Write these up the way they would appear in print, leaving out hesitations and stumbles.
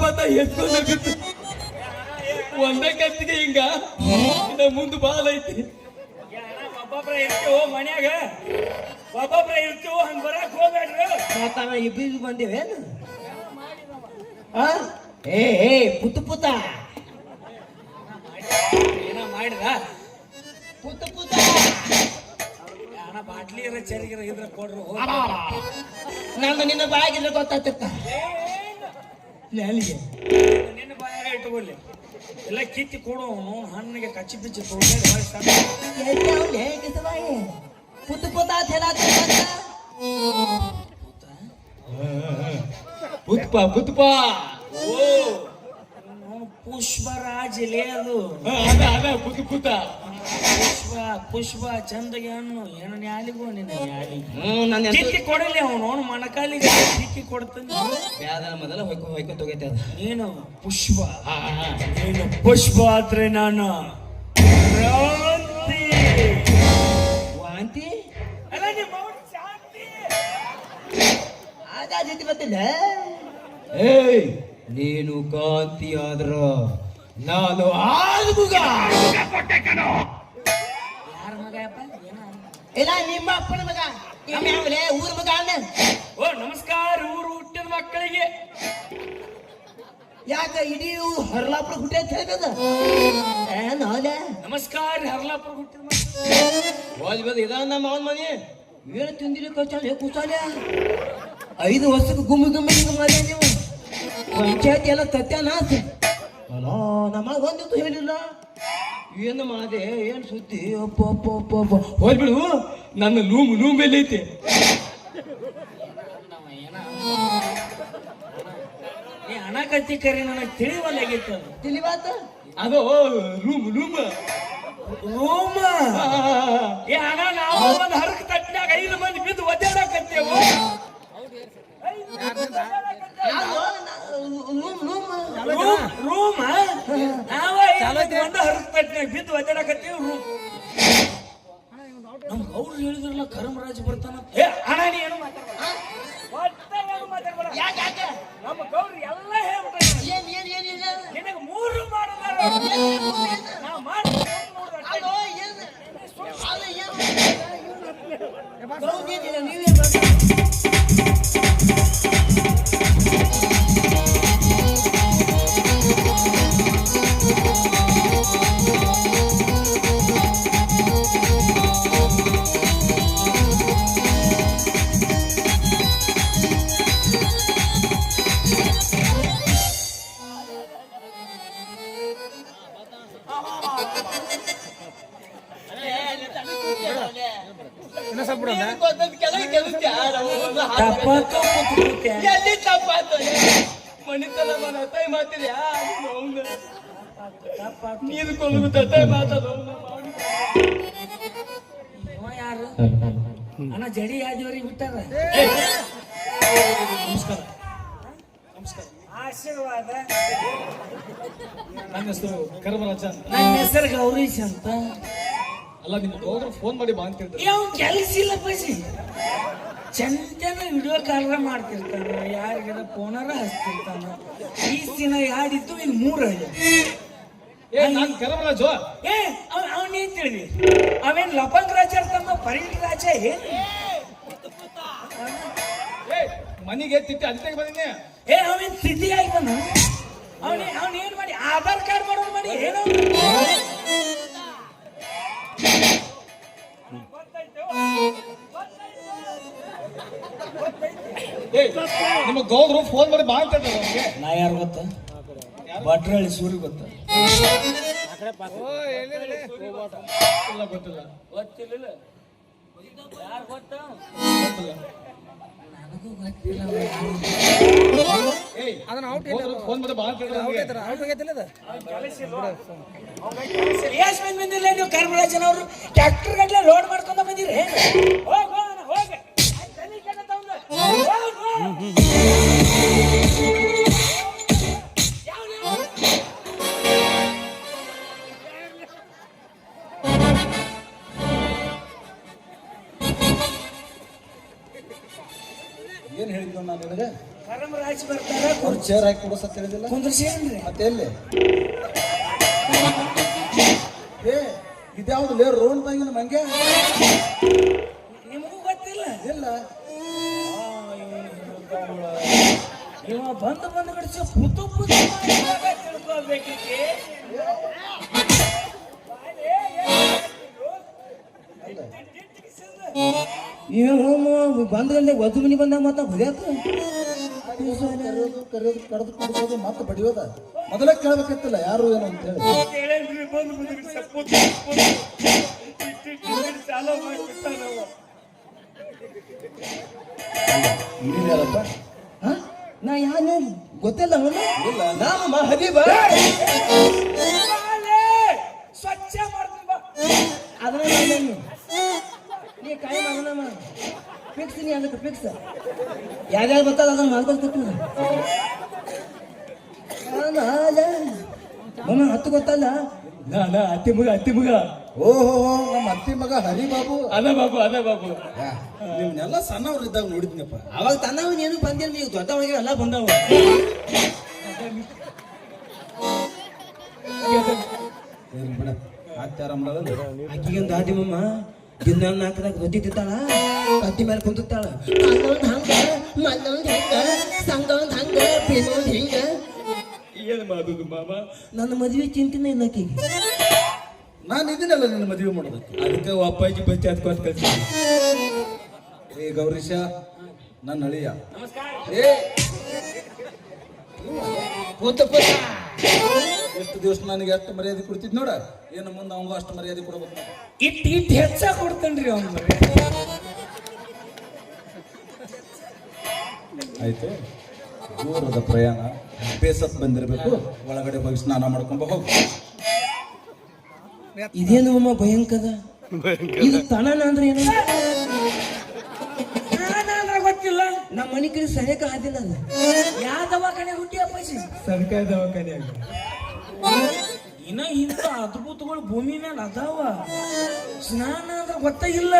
ಪತ ಎತ್ಕೊಂಡೋಗಿತ್ತು ಒಂದೇ ಕತ್ತಿಗೆ ಹಿಂಗ ಇನ್ನ ಮುಂದೆ ಬಾಲ್ ಐತಿ. ಒಬ್ಬೊಬ್ರ ಇರ್ತೀವೋ ಮನ್ಯಾಗ, ಒಬ್ಬೊಬ್ರ ಇರ್ತೀವೋ ಹಂಗ ಬರಕ್ ಹೋಗ್ಬೇಡ್ರಿ. ಮಾತಾವ ಇಬ್ಬರು ಬಂದೇವೇನು? ಏ ಪುತ್ತ ಏನ ಮಾಡಿದ ಪುತ್ತ ಅಣ್ಣ ಬಾಟ್ಲಿ ಚರಿಗಿರ ಇದ್ರ ಕೊಡ್ರು. ನಂದು ನಿನ್ನ ಬಾಗಿದ್ರೆ ಗೊತ್ತಾಗ್ತಿತ್ತ ನನಗೆ. ನಿನ್ನ ಬಾಯಾಗ ಇಟ್ಕೊಳ್ಳಿ ಎಲ್ಲ ಕಿತ್ತಿ ಕೊಡು. ಹಣ್ಣಿಗೆ ಕಚ್ಚಿ ಬಿಚ್ಚಿ ಪುತ್ತ ಪುತ್ಪ ಓ ಪುಷ್ಪರಾಜ್ ಲೇ ಅದು. ಅದ ಪುತ್ ಪುಷ್ಪ ಚಂದಗೆ ಹಣ್ಣು ಏನು ನ್ಯಾಲಿಗೂ ನಿನ್ನ ನನ್ನ ಕಿತ್ತಿ ಕೊಡಲಿ ಅವನು ಮಣಕಾಲಿಗೆ ಕಿತ್ತಿ ಕೊಡ್ತಾನೆ. ಮೊದಲ ಹೊಯ್ಕೊಂತ ಹೋಗೈತೆ ಅದು. ನೀನು ಪುಷ್ಪ, ನೀನು ಪುಷ್ಪ ಆದ್ರೆ ನಾನು ಕ್ರಾಂತಿ. ವಾಂತಿ ಅಲ್ಲ ನಿಮ್ಮ ಅವ್ನ ಶಾಂತಿ. ಆದ ಜೊತೆ ಗೊತ್ತಿಲ್ಲ. ಏಯ್ ನೀನು ಕಾಂತಿ ಆದ್ರ ನಾನು ಆಲ್ಮುಗ. ಯಾರ ಮಗ ಅಪ್ಪ? ಇಲ್ಲ ನಿಮ್ಮ ಅಪ್ಪನ ಮಗ. ಊರ ಮಗ ಅಣ್ಣ. ಓ ನಮಸ್ಕಾರ ಊರು ಹುಟ್ಟಿದ ಮಕ್ಕಳಿಗೆ. ಯಾಕ ಇಡೀ ಹರ್ಲಾಪುರ ಹುಟ್ಟಿ ಅಂತ ಹೇಳ್ಬೇದ? ನಮಸ್ಕಾರ ಹರ್ಲಾಪುರ ಹುಟ್ಟಿದ ಮಕ್ಕಳು. ಇದ ನಮ್ಮ ಅವನ ಮನೆ ಏನು ತಿಂದಿರಿ ಕಚ್ಚಾಲೆ ಕೂಚಾಲೆ 5 ವರ್ಷಕ್ಕೆ ಗುಮ್ಮಿ ಮಾಡಿ ನೀವು ಪಂಚಾಯತಿ ಎಲ್ಲ ತತ್ಯಾನ ಅಲ್ಲ ನಮ್ಮ ಒಂದಿತ್ತು ಹೇಳಿಲ್ಲ. ಏನು ಮಾಡೆ ಏನ್ ಸುದ್ದಿ? ಅಪ್ಪ ಹೋಗ್ಬಿಡು, ನನ್ನ ಲೂಮ್ ಮೇಲೆ ಐತಿ. ನೀ ಹಣ ಕತ್ತಿ ಕರಿ ನನಗೆ ತಿಳಿವಲ್ಲಾಗಿತ್ತು. ತಿಳಿವಾತ ಅದು ಲೂಮ್ ರೂಮ ಏ ಹಣ ನಾವು ಒಂದು ಹರಕ ತಟ್ಟಿನಾಗ 5 ಮಂದಿ ಬಿದ್ದು ಒದ್ದಾಡಕತ್ತೇವು. ರೂಮ್ ನಾವ ಒಂದು ಹರಕ ತಟ್ಟಿನಾಗ ಬಿದ್ದು ಒದ್ದಾಡಕತ್ತೇವು. ರೂಮ್ ನಮ್ಗೆ ಅವ್ರು ಹೇಳಿದ್ರಲ್ಲ ಕರ್ಮರಾಜ್ ಬರ್ತಾನ. ಏ ಹಣ ನೀ ಏನು ಮಾತಾಡ್ಬೇಡ. ನಮ್ಮ ಗೌರಿ ಎಲ್ಲ ಹೇಳ್ಬಿಟ್ಟ. ನಿನಗೆ 3 ಮಾಡಿದಾರ ನಾವು ಮಾಡಿ ಮಣಿತನ ಮನ ತೈ ಮಾತಿದ್ಯಾ ನೀರು ಕೊಲ್ಲು ತೈ ಮಾತದು. ಯಾರು ಅಣ್ಣ ಜಡಿ ಯಾದವ್ರಿಗೆ ಬಿಟ್ಟಾರ. ನಮಸ್ಕಾರ ಆಶೀರ್ವಾದ. ನನ್ನ ಹೆಸರು ಕರ್ಮರಾಜ ಅಂತ. ನನ್ನ ಹೆಸರು ಗೌರೀಶ್ ಅಂತ. ಅಲ್ಲ ನಿಮ್ ಗೌಡ್ರು ಫೋನ್ ಮಾಡಿ ಬಾ ಅಂತಿದ್ರು. ಯಾವ ಕೆಲಸ ಇಲ್ಲ ಬಸಿ ಚಂದನ ವಿಡಿಯೋ ಕಾಲ್ರ ಮಾಡ್ತಿರ್ತಾನ, ಯಾರಿಗಾರ ಫೋನರ ಹಚ್ತಿರ್ತಾನ. ಈ ದಿನ ಯಾಡಿತ್ತು ಈಗ 3 ಏ ನಾನ್ ಕರ್ಮರಾಜು. ಏ ಅವನೇನ್ ತಿಳಿದಿ? ಅವೇನ್ ಲಪಂಗ್ ರಾಜ ಇರ್ತಾನ ಪರಿಣಿ ರಾಜ ಏನ್? ಏ ಮನಿಗೆ ತಿಟ್ಟಿ ಅದಕ್ಕೆ ಬಂದಿನಿ. ಏ ಅವೇನ್ ಸ್ಥಿತಿ ಆಗಿ ಬಂದ. ಅವನ್ ಏನ್ ಮಾಡಿ ಆಧಾರ್ ಕಾರ್ಡ್ ಮಾಡೋದು ಮಾಡಿ ಏನೋ ನಿಮ್ಮ ಗೌಡ್ರು ಫೋನ್ ಮಾಡಿ ಬಾ ಅಂತ ನಮ್ಗೆ. ನಾ ಯಾರು ಗೊತ್ತ? ಭಟ್ರಳ್ಳಿ ಸೂರಿ ಗೊತ್ತ? ಇಲ್ಲ ಗೊತ್ತಿಲ್ಲ. ಗೊತ್ತಿಲ್ಲ ಯಾರು ಗೊತ್ತ? ನನಗೂ ಗೊತ್ತಿಲ್ಲ. ಫೋನ್ ಮಾಡಿ ಬಾ ಅಂತ ಎಷ್ಟು ಮಂದಿ ಬಂದಿಲ್ಲ ನೀವು ಕರ್ಮರಾಜನವರು? ಟ್ರ್ಯಾಕ್ಟರ್ ಗಟ್ಟಲೆ ಲೋಡ್ ಮಾಡ್ಕೊಂಡ ಬಂದಿರಿ. ಹೋಗ ಏನ್ ಹೇಳಿದ್ದು ನಾನು ನಿನಗೆ? ಕರ್ಮರಾಜ್ ಬರ್ತಾರ ಚೇರ್ ಹಾಕಿ ಕೊಡೋಸ ತಿಳಿದಿಲ್ಲ ಕುಂದ್ರಸೇನ್ರಿ ಮತ್ತೆ ಎಲ್ಲಿ ಏ ಇದ್ಯಾವ್ದು ಲೇ ರೋಡ್ ತಂಗಿನ ಮಂಗೆ ನಿಮಗೂ ಗೊತ್ತಿಲ್ಲ ಇಲ್ಲ ಇವ ಬಂದು ಕಡಿಸಿ ಪುತು ತಿಳ್ಕೊಬೇಕಿಕ್ಕೆ ಬಂದ ಗಂಟೆ ಒದ್ದು ಮನಿ ಬಂದಾಗ ಮತ್ತ ಹೊದ್ಯಾಕ ಕರೆಯೋದು ಕರೆದು ಕೊಡ್ಬೋದು ಮತ್ತೆ ಬಡಿಯೋದ ಮೊದಲೇ ಕೇಳ್ಬೇಕಿತ್ತಲ್ಲ ಯಾರು ಏನು ಅಂತ ಹೇಳಿ ನೀನು ಯಾರಪ್ಪ ನಾ ಯಾರು ಗೊತ್ತಿಲ್ಲ ಇಲ್ಲ ನಾಮ ಹಬೀಬ ಸ್ವಚ್ಛ ಮಾಡ್ತೀನಿ ಬಾ ಅದನ್ನ ನೀ ಕಾಯಿ ಅದನ್ನ ಫಿಕ್ಸ್ ನೀ ಅದಕ್ಕೆ ಫಿಕ್ಸ್ ಯಾರ್ಯಾರು ಬರ್ತದ ಅದನ್ನ ಮಾಡ್ಕೊಳ್ತಿತ್ತು ಮಮ್ಮ ಹತ್ತು ಗೊತ್ತಲ್ಲ ಅತ್ತಿ ಮಗ ಓಹೋ ನಮ್ಮ ಅತ್ತಿ ಮಗ ಹರಿಬಾಬು ಅದ ಬಾಬು ನೀವ್ನೆಲ್ಲ ಸಣ್ಣವ್ರು ಇದ್ದಾಗ ನೋಡಿದ್ನಪ್ಪ ಅವಾಗ ತನ್ನವ್ ನೀನು ಬಂದಿಲ್ಲ ನೀವು ದೊಡ್ಡವನಿಗೆ ಎಲ್ಲ ಬಂದವ ಏನ್ ಬಿಡ ಆಚಾರಮ್ಮಲ್ಲ ಆಕಿಗೊಂದು ಆದಿ ಮಮ್ಮ ದಿನ ನಾಲ್ಕದಾಗ ರೊಟ್ಟಿ ತಿಂತಾಳ ಕತ್ತಿ ಮೇಲೆ ಕುಂತಾಳ ಮಲ್ಲೊಂದ್ ಹಂಗ ಮಲ್ಲೊಂದ್ ಹಿಂಗ ಸಂಗೊಂದ್ ಹಂಗ ಪಿನ್ನೊಂದ್ ಹಿಂಗ ಏನ್ ಮಾಡೋದು ಮಾಮ ನನ್ನ ಮದುವೆ ಚಿಂತಿನ ಇಲ್ಲ ಆಕಿಗೆ ನಾನು ಇದನ್ನೆಲ್ಲ ನಿನ್ನ ಮದುವೆ ಮಾಡೋದಕ್ಕೆ ಅದಕ್ಕೆ ಅಪ್ಪಾಜಿ ಬಚ್ಚ ಹತ್ಕೊಂತ ಕಳ್ಸಿದ್ವಿ ಏ ಗೌರೀಶ ನನ್ನ ಅಳಿಯ ಏ ಎಷ್ಟು ದಿವಸ ನನಗೆ ಎಷ್ಟು ಮರ್ಯಾದೆ ಕೊಡ್ತಿದ್ ನೋಡ ಏನು ಮುಂದೆ ಅವಂಗೂ ಅಷ್ಟು ಮರ್ಯಾದೆ ಕೊಡ್ಬೇಕು ಇಟ್ಟು ಹೆಚ್ಚಾಗಿ ಕೊಡ್ತೇನ್ರಿ ಅವ್ನ ಆಯ್ತು ದೂರದ ಪ್ರಯಾಣ ಬೇಸತ್ ಬಂದಿರಬೇಕು ಒಳಗಡೆ ಹೋಗಿ ಸ್ನಾನ ಮಾಡ್ಕೊಂಬ ಹೋಗು ಇದೇನು ಮಮ್ಮ ಭಯಂಕರ ಇದು ತಣನ ಅಂದ್ರೆ ಏನು ಅಂದ್ರೆ ಗೊತ್ತಿಲ್ಲ ನಮ್ಮ ಮನೆ ಕಡೆ ಸರಿಯಾಗಿ ಆದಿಲ್ಲ ಅದು ಯಾವ ದವಾಖಾನೆ ಹುಟ್ಟಿ ಅಪ್ಪಾಜಿ ಸರ್ಕಾರ ದವಾಖಾನೆ ಇನ್ನ ಇಂಥ ಅದ್ಭುತಗಳು ಭೂಮಿ ಮೇಲೆ ಅದಾವ ಸ್ನಾನ ಅಂದ್ರೆ ಗೊತ್ತಾಗಿಲ್ಲ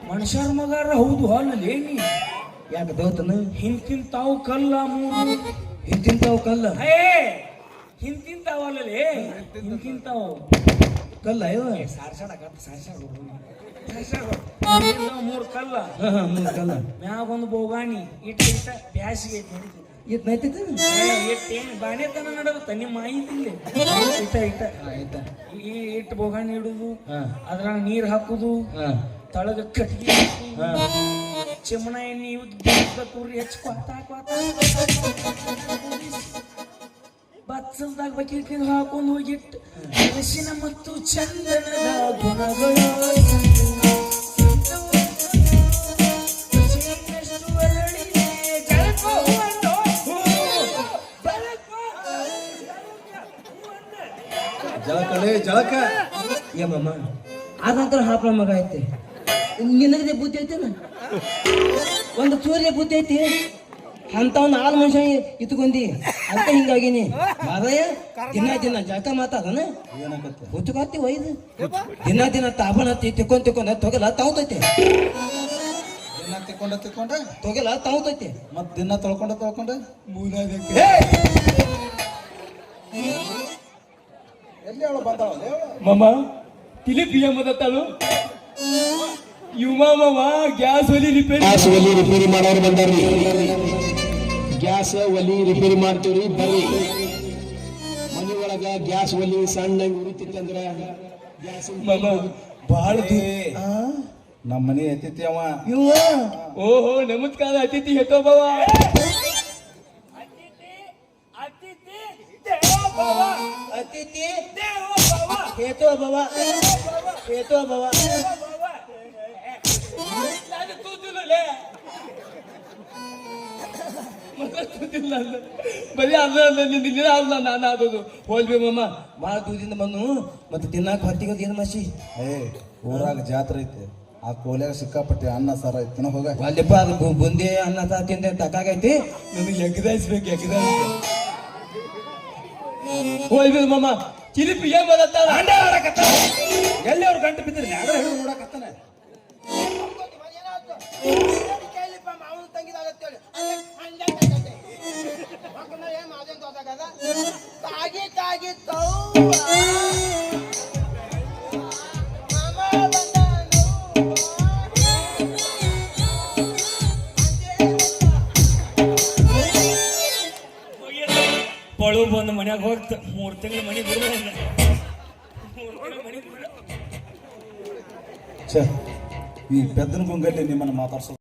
ಮನುಷ್ಯರ ಮಗಾರ ಹೌದು ಅಲ್ಲಿ ನೀ ಯಾಕೆ ದೇವತನ ಹಿಂತಿಂತಾವು ಕಲ್ಲ ಮೂರು ಹಿಂತಿಂತಾವ್ ಕಲ್ಲ ಹಿಂತಿಂತಾವಲ್ಲೇ ಹಿಂತಿಂತಾವು ಕಲ್ಲ ಇವ ಮೂರು ಕಲ್ಲ ಮೂರು ಕಲ್ಲ ಮ್ಯಾಗೊಂದು ಬೋಗಾಣಿ ಇಟ್ಟ ಬ್ಯಾಸಿಗೆ ಇಟ್ ನೈತೈತಿ ಇಟ್ಟೇನು ಬಾಣೆತನ ನಡತ್ತ ನಿಮ್ಮ ಮಾಹಿತಿಲ್ಲ ಇಟ್ಟ ಆಯ್ತಾ ಇಟ್ಟು ಬೋಗಾಣಿ ಇಡುದು ಹಾ ಅದ್ರಾಗ ನೀರ್ ಹಾಕುದು ಹಾ ತಳಗ ಕಟ್ಟಿ ಹಾ ಚಿಮಣ ಎಣ್ಣೆ ತೂರಿ ಬಚ್ಚಲ್ದಾಗ ಬಕೀಟ್ ಹಾಕೊಂಡು ಹೋಗಿಟ್ಟು ಅರಿಶಿನ ಮತ್ತು ಚಂದನದ ಗುಣಗಳು ಜಳಕಲೇ ಜಳಕ ಏಮಮ್ಮ ಅದಂತರ ಹಾಪಳ ಮಗ ಐತೆ ನಿನಗದೆ ಬುದ್ಧಿ ಐತೆನ ಒಂದು ಚೂರಿಗೆ ಬುದ್ಧಿ ಐತಿ ಅಂತವನ್ನ ಆಲ್ ಮನುಷ್ಯ ಇತ್ಕೊಂಡಿ ಅಂತ ಹಿಂಗಾಗಿನಿ ಮಾದಯ್ಯ ದಿನ ಜಾಕ ಮಾತಾದನ ಏನಾಗತ್ತೆ ಹುಚ್ಚುಕಾತಿ ಒಯ್ದು ದಿನ ತಾಬಣ ಹತ್ತಿ ತಿಕ್ಕೊಂಡ್ ತೊಗಲ ತಾವ್ತೈತೆ ದಿನ ತಿಕ್ಕೊಂಡ ತೊಗಲ ತಾವ್ತೈತೆ ಮತ್ ದಿನ ತೊಳ್ಕೊಂಡ ಎಲ್ಲಿ ಅವಳು ಬಂದಾವಲ್ಲ ಮಾಮ ತಿಳಿ ಬಿಯ ಮದತ್ತಾಳು ಯುವ ಮಾಮ ಗ್ಯಾಸ್ ಒಲಿ ರಿಪೇರಿ ಗ್ಯಾಸ್ ಒಲಿ ರಿಪೇರಿ ಮಾಡೋರು ಬಂದಾರ್ರಿ ಗ್ಯಾಸ್ ಒಲಿ ರಿಪೇರಿ ಮಾಡ್ತೀವ್ರಿ ಬರ್ರಿ ಮನೆ ಒಳಗ ಗ್ಯಾಸ್ ಒಲಿ ಸಣ್ಣ ಉರಿತಿತ್ತಂದ್ರ ಗ್ಯಾಸ್ ಮಾಮ ಬಹಳ ನಮ್ಮ ಮನೆ ಎತ್ತಿತಿ ಅವ ಇವ ಓಹೋ ನಮಸ್ಕಾರ ಅತಿಥಿ ಹೇತೋ ಬಾವ ಅತಿಥಿ ಹೇತೋ ಬವ ಹೇತೋ ಬವ ಬರೀ ಅಲ್ಲ ನಾನು ಆದದು ಹೋಲ್ಬಿ ಮಾಮ ಭಾಳ ದೂರದಿಂದ ಬಂದು ಮತ್ತೆ ತಿನ್ನಾಕ ಹೊತ್ತಿಗೆ ಏನು ಮಸಿ ಏ ಊರಾಗ ಜಾತ್ರೆ ಐತಿ ಆ ಕೋಲ್ಯಾಗ ಸಿಕ್ಕಾಪಟ್ಟೆ ಅನ್ನ ಸಾರ ಐತಿ ಹೋಗ ಅಲ್ಲಿಪ್ಪ ಅದು ಬುಂದಿ ಅನ್ನ ತಿಂದೆ ತಕ್ಕಾಗೈತಿ ನನಗೆ ಎಗ್ದಾಯಿಸ್ಬೇಕು ಹೋಲ್ಬಿ ಮಾಮ ಚಿಲಿಪಿ ಏನ್ ಬದತ್ತಾಳ ಎಲ್ಲಿ ಅವ್ರು ಗಂಟು ಬಿದ್ದಿರಿ ಯಾರೋ ಹಿಡಿದು ನೋಡಕತ್ತಾನೆ ಪಳು ಬಂದು ಮನ್ಯಾಗ ಹೋಗ್ತ 3 ತಿಂಗಳು ಮನೆ ಬಿಡೋದಿಲ್ಲ. ಛೇ, ಈ ಪೆದ್ದನ ಗುಂಗಲ್ಲಿ ನಿಮ್ಮನ್ನು ಮಾತಾಡ್ಸೋ